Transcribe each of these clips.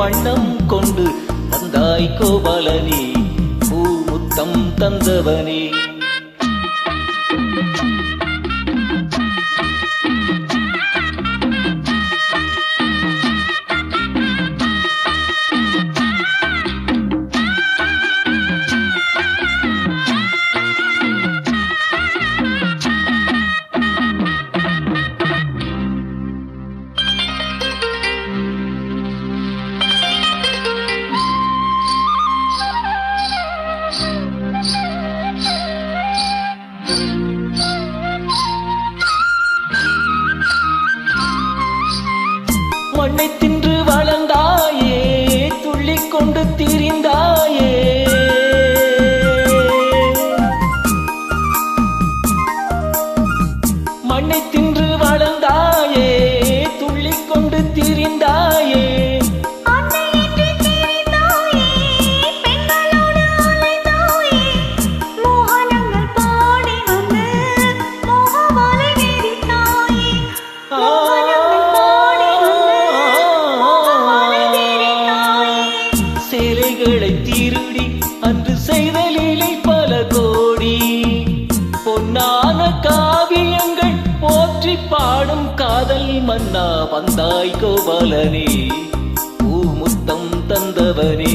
வண்ணம் கொண்டு வந்தாய் கோபாலனே, பூமுத்தம் தந்தவனே. மண்ணை தின்று வளர்ந்தாயே, துள்ளிக் கொண்டு திரிந்தாயே. மண்ணை தின்று வளர்ந்தாயே, துள்ளிக் கொண்டு திரிந்தாயே. சேலைகளை திருடி அன்று செய்த லீலை பல கோடி, பொன்னான காவியங்கள் போற்றி பாடும் காதல் மன்னா வந்தாய் கோபாலனே, பூமுத்தம் தந்தவனே.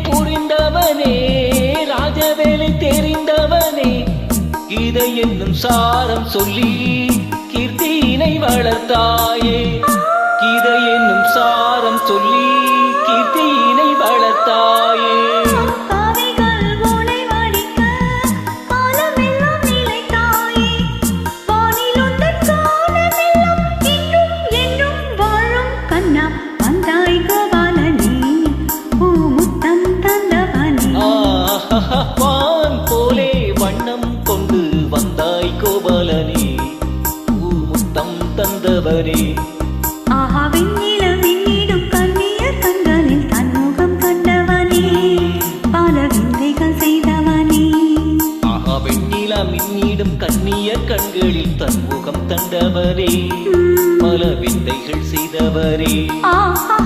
புரிந்தவனே, ராஜவேலை தெரிந்தவனே, கீதை என்னும் சாரம் சொல்லி கீர்த்தியினை வளர்த்தாயே. கீதை என்னும் சாரம் சொல்லி கீர்த்தியினை வளர்த்தாயே. வான் போலே வண்ணம் கொண்டு வந்தாய் கோபாலனே, பூமுத்தம் தந்தவனே. ஆஹா வெண்ணில மின்னிடும் கண்ணியர் கண்களில் தன்முகம் கண்டவனே, பல விந்தைகள் செய்தவனே. ஆஹா வெண்ணில மின்னிடும் கண்ணியர் கண்களில் தன்முகம் தந்தவரே, பல விந்தைகள் செய்தவரே. ஆஹா